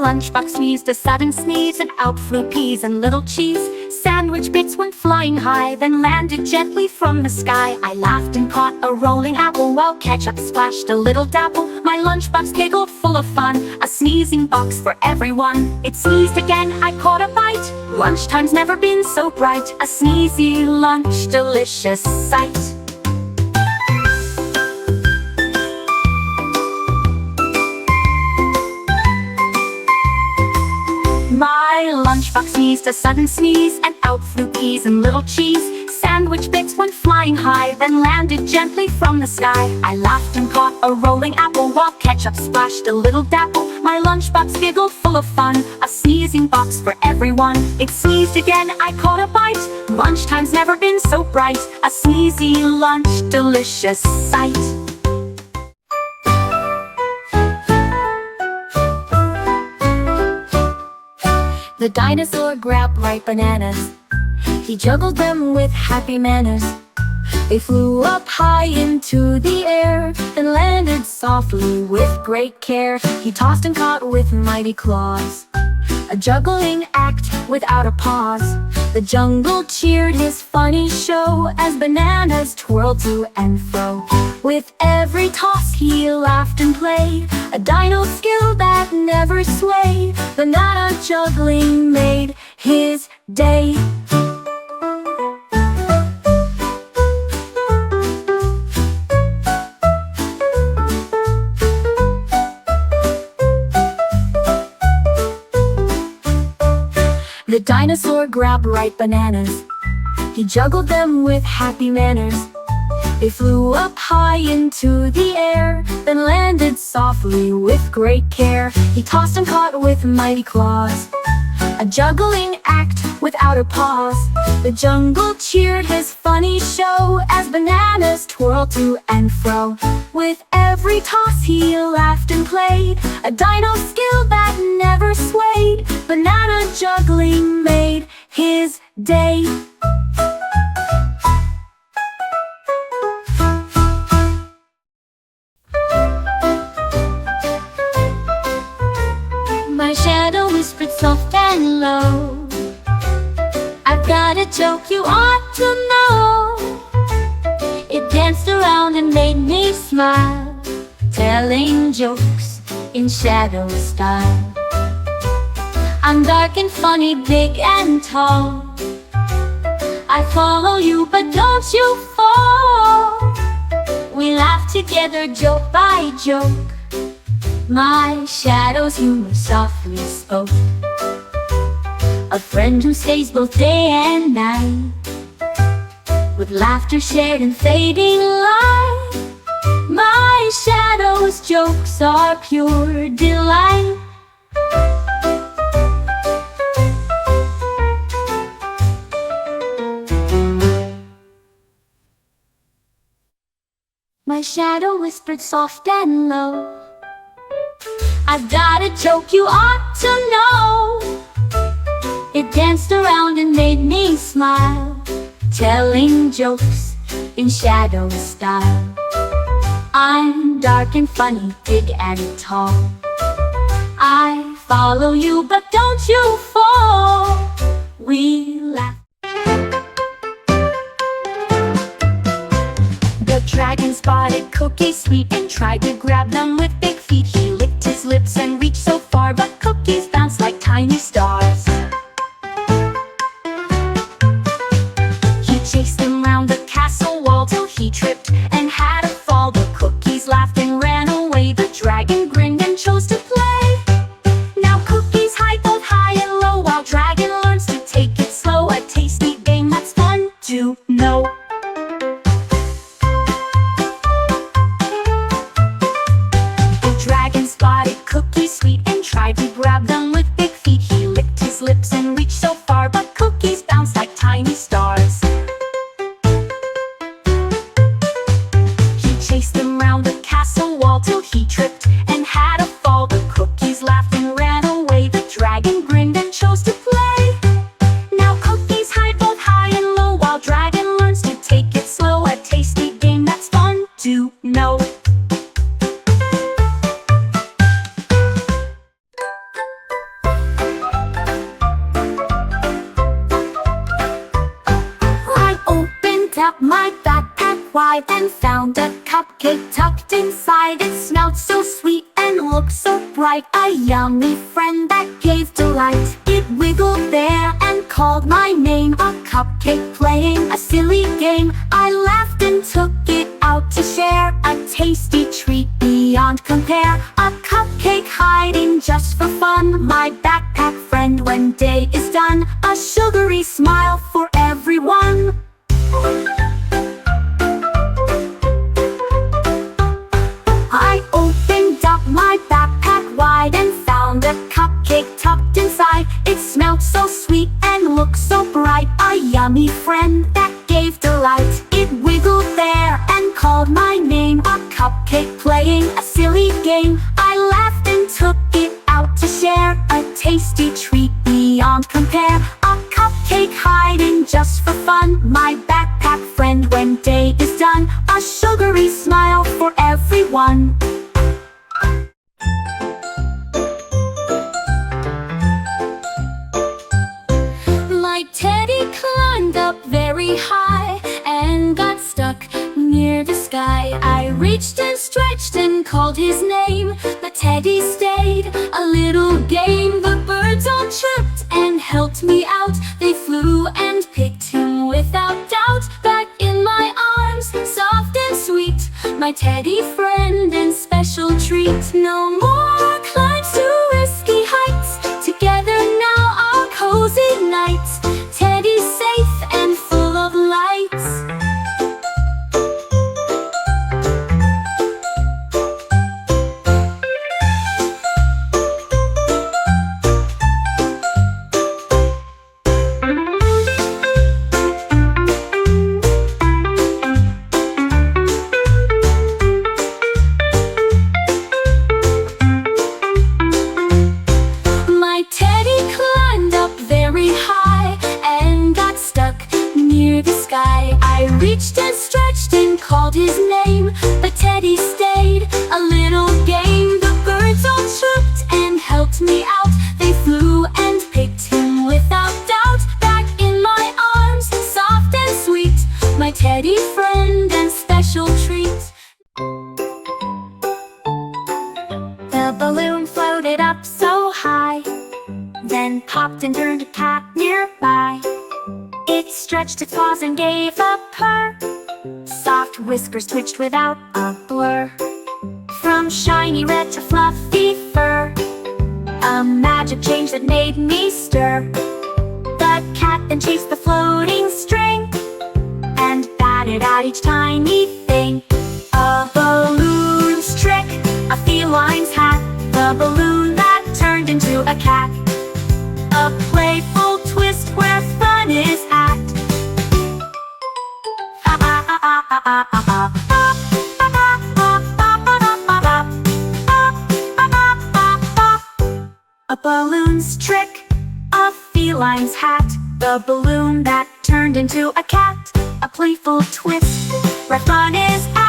lunchbox sneezed a sudden sneeze, and out flew peas and little cheese. Sandwich bits went flying high, then landed gently from the sky. I laughed and caught a rolling apple, while ketchup splashed a little dabble. My lunchbox giggled full of fun, a sneezing box for everyone. It sneezed again, I caught a bite. Lunchtime's never been so bright. A sneezy lunch, delicious sight. My lunchbox sneezed a sudden sneeze, and out flew peas and little cheese. Sandwich bits went flying high, then landed gently from the sky. I laughed and caught a rolling apple, while ketchup splashed a little dabble. My lunchbox giggled full of fun, a sneezing box for everyone. It sneezed again, I caught a bite. Lunchtime's never been so bright. A sneezy lunch, delicious sight. The dinosaur grabbed ripe bananas. He juggled them with happy manners. They flew up high into the air, and landed softly with great care. He tossed and caught with mighty claws, a juggling act without a pause. The jungle cheered his funny show, as bananas twirled to and fro. With every toss he laughed and played, a dino skill that never swayed. Banana juggling made his day. The dinosaur grabbed ripe bananas. He juggled them with happy manners. They flew up high into the air, then landed softly with great care. He tossed and caught with mighty claws, a juggling act without a pause. The jungle cheered his funny show, as bananas twirled to and fro. With every toss he laughed and played, a dino skill that never swayed. Banana juggling made his day. My shadow whispered soft and low, I've got a joke you ought to know. It danced around and made me smile, telling jokes in shadow style. I'm dark and funny, big and tall. I follow you, but don't you fall. We laugh together, joke by joke. My shadow's humor softly spoke, a friend who stays both day and night, with laughter shared and fading light. My shadow's jokes are pure delight. My shadow whispered soft and low, I've got a joke you ought to know. It danced around and made me smile, telling jokes in shadow style. I'm dark and funny, big and tall. I follow you, but don't you fall. We laugh. The dragon spotted cookies sweet, and tried to grab them with big feet. He licked his lips and reached so far, but cookies bounced like tiny stars. He chased them round the castle wall till he tripped and had a fall. The cookies laughed and ran away. The dragon grinned and chose to play. Now cookies hide both high and low, while dragon learns to take it slow. A tasty game that's fun to know. Cookies sweet, and tried to grab them with big feet. He licked his lips and reached so far, but cookies bounced like tiny stars. He chased them round the castle wall till he tripped and had a fall. The cookies laughed and ran away. The dragon grinned and chose to play. Now cookies hide both high and low, while dragon learns to take it slow. A tasty game that's fun to know. up my backpack wide and found a cupcake tucked inside. It smelled so sweet and looked so bright, a yummy friend that gave delight. It wiggled there and called my name, a cupcake playing a silly game. I laughed and took it out to share, a tasty treat beyond compare. A cupcake hiding just for fun, my backpack friend when day is done. A sugary smile for everyone. I opened up my backpack wide and found a cupcake tucked inside. It smelled so sweet and looked so bright, a yummy friend that gave delight. It wiggled there and called my name, a cupcake playing a silly game. I laughed and took it out to share, a tasty treat beyond compare. A cupcake hiding just for fun, my backpack friend when day is done. A sugary smile for everyone. My teddy climbed up very high and got stuck near the sky. I reached and stretched and called his name, but teddy stayed. A little game, the birds all chirped and helped me out. They flew and picked him without doubt back in my arms, soft and sweet, my teddy friend and special treat. No more climbs to risky heights, together now our cozy nights. Teddy's safe and full of lights. My teddy climbed up very high and got stuck near the sky. I reached and stretched and called his name, but teddy stayed. A little game, the birds all chirped and helped me out. They flew and picked him without doubt back in my arms, soft and sweet, my teddy friend and special treat. The balloon floated up so high, then popped and turned a cat nearby. It stretched its paws and gave a purr, soft whiskers twitched without a blur. From shiny red to fluffy fur, a magic change that made me stir. The cat then chased the floating string and batted out each tiny thing. A balloon's trick, a feline's hat, the balloon that turned into a cat. A playful twist where fun is at. A balloon's trick, a feline's hat, the balloon that turned into a cat. A playful twist where fun is at.